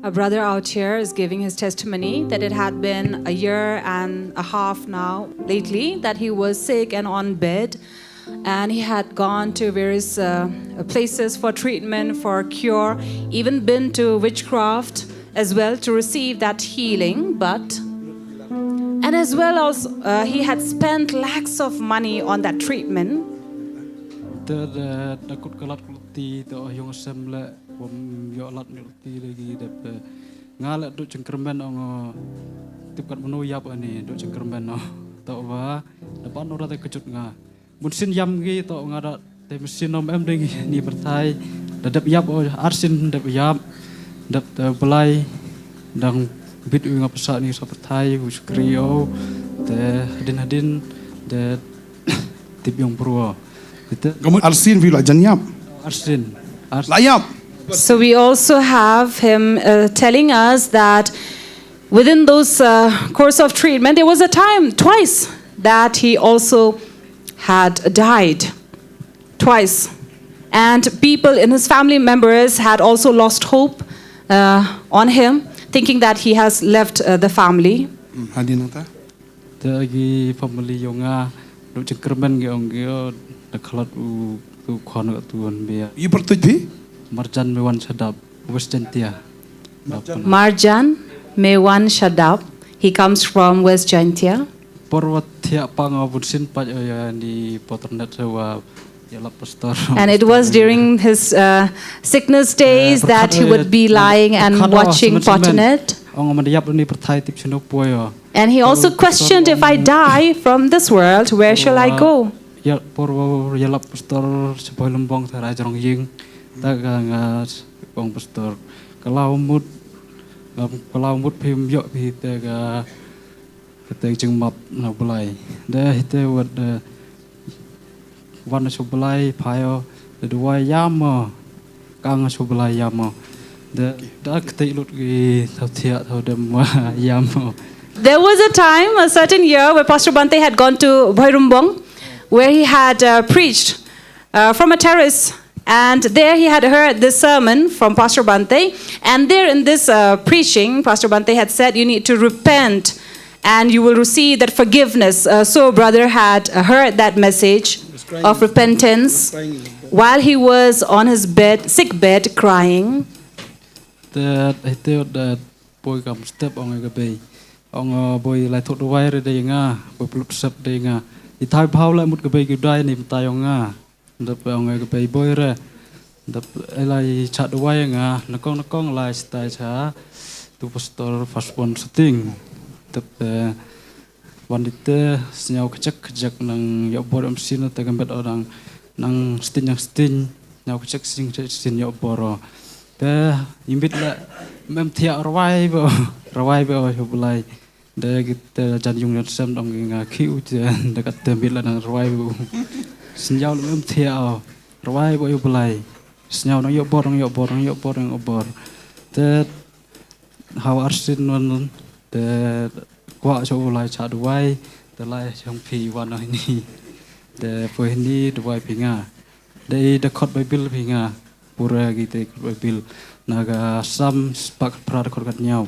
A brother out here is giving his testimony that it had been a year and a half now, lately, that he was sick and on bed. And he had gone to various places for treatment, for cure, even been to witchcraft as well to receive that healing. And as well as he had spent lakhs of money on that treatment. Musin yam gi to ngara te mesin nom em ding ni bertai dadap yap Arsien dap yap dap belai dang bit ngap sa ni sa bertai Nongkhryiem te hadin de tip yong pro Kamu Arsien vi la janyap Arsien layap. So we also have him telling us that within those course of treatment, there was a time twice that he also had died twice, and people in his family members had also lost hope on him, thinking that he has left the family. Hadin nata. Tagi family yonga do cengkermen ge ongge de khalat u khon tuan be You pertuj bi? marjan mewan sadap West Jantia. Marjan Mewan Shadab. He comes from West Jantia. Porwatia pangabudsin pa di Potternet wa yala pastor. And it was during his sickness days that he would be lying and watching Potternet. And he also questioned, if I die from this world, where shall I go? Ya porwa yala pastor sepoy lembong tarai jarong ying taga bong pastor kalau mut phim yo pi taga Kita jeng map na belai, dah itu wad warna subelai payo, dua yama, kang subelai yama, dah kita ilut gi tau tiak tau dem yama. There was a time, a certain year, where Pastor Bante had gone to Bhairumbong, where he had preached from a terrace. And there he had heard this sermon from Pastor Bante. And there in this preaching, Pastor Bante had said, you need to repent and you will receive that forgiveness. So brother had heard that message of repentance while he was on his bed, sick bed, crying. That boy come step on a bay. On a boy like told the wire day nga, but look step day nga. The type how like mut bay you die in Tayonga. The on a bay boy re. The Eli chat the wire nga, Nakong like style to pastor first one thing. Wanita senyau kecek nang yau bor mesin atau gambar orang nang stin nyau kecek sing yau boro. Dah imbit lah mem tiak rawai bo hubulai. Dah kita janjung dan sem dong ngah kiu je dekat tembit lah nang rawai bo. Senyau mem tiak rawai bo hubulai. Senyau nang yau bor. Dah hawa Arsien non. The qua so lai cha duai the lai chong phi wan ni the pohni duai pinga the khot bible pinga pura gi te bible naga sam spak pra khot kat nyau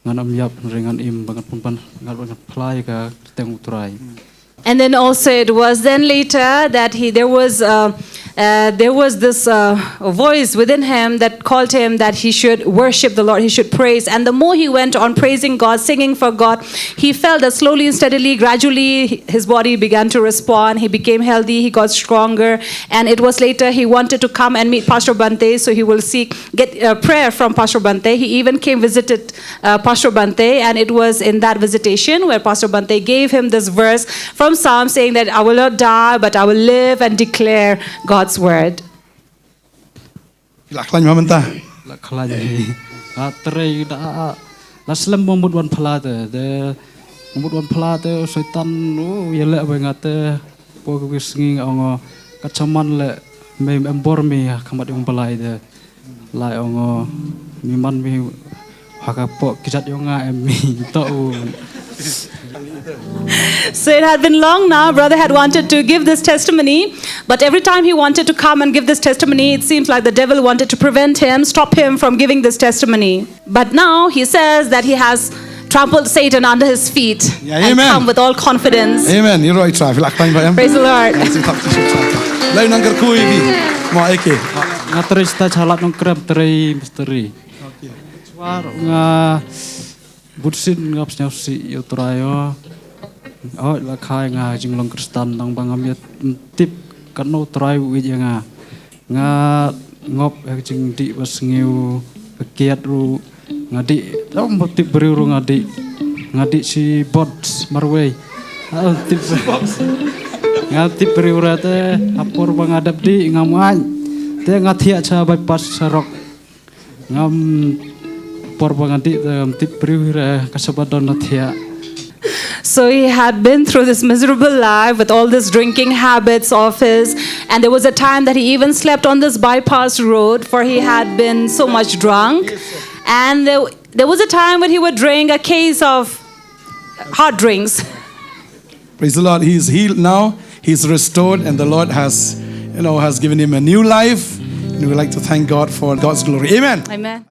nganam yap ringan im bangat pun ngal bangat plai ka teng utrai. And then also it was then later that there was this voice within him that called him that he should worship the Lord, he should praise. And the more he went on praising God, singing for God, he felt that slowly and steadily, gradually, his body began to respond. He became healthy, he got stronger. And it was later he wanted to come and meet Pastor Bante, so he will get prayer from Pastor Bante. He even came visited Pastor Bante, and it was in that visitation where Pastor Bante gave him this verse from Psalm saying that I will not die, but I will live and declare God's word. Laklan mamanta. Laklan terai dah laslam membuat wan pelate, de membuat wan pelate setan yelek bengate pokok singing ongo kacaman le mem embor mi kamat yang pelai de lai ongo miman mi hakapok kijat yonga emi tau. So it had been long now. Brother had wanted to give this testimony, but every time he wanted to come and give this testimony, it seems like the devil wanted to prevent him, stop him from giving this testimony. But now he says that he has trampled Satan under his feet Yeah, and amen. come with all confidence. Amen. You're right, Trav. Praise the Lord. Lain nang kerkui bi. Mo eke. Nga teri sta chalat Nongkhryiem teri misteri. Swar nga budsin ngap nyausi yotrayo. Oh la khai nga jinglong Kristan nang bangam tip kanu trai wi nga. Nga ngop jing di basngiu kiat ru ngadi tam tip beriuru ngadi si bot marway. Tip ngati periurate apur bangadap di ngamuan te ngathia cha bypass sarok ngam por bangadi tip periura kasabadon nathia. So he had been through this miserable life with all these drinking habits of his, and there was a time that he even slept on this bypass road, for he had been so much drunk. And there was a time when he would drink a case of hard drinks. Praise the Lord. He is healed now. He's restored, and the Lord has given him a new life. And we like to thank God for God's glory. Amen. Amen.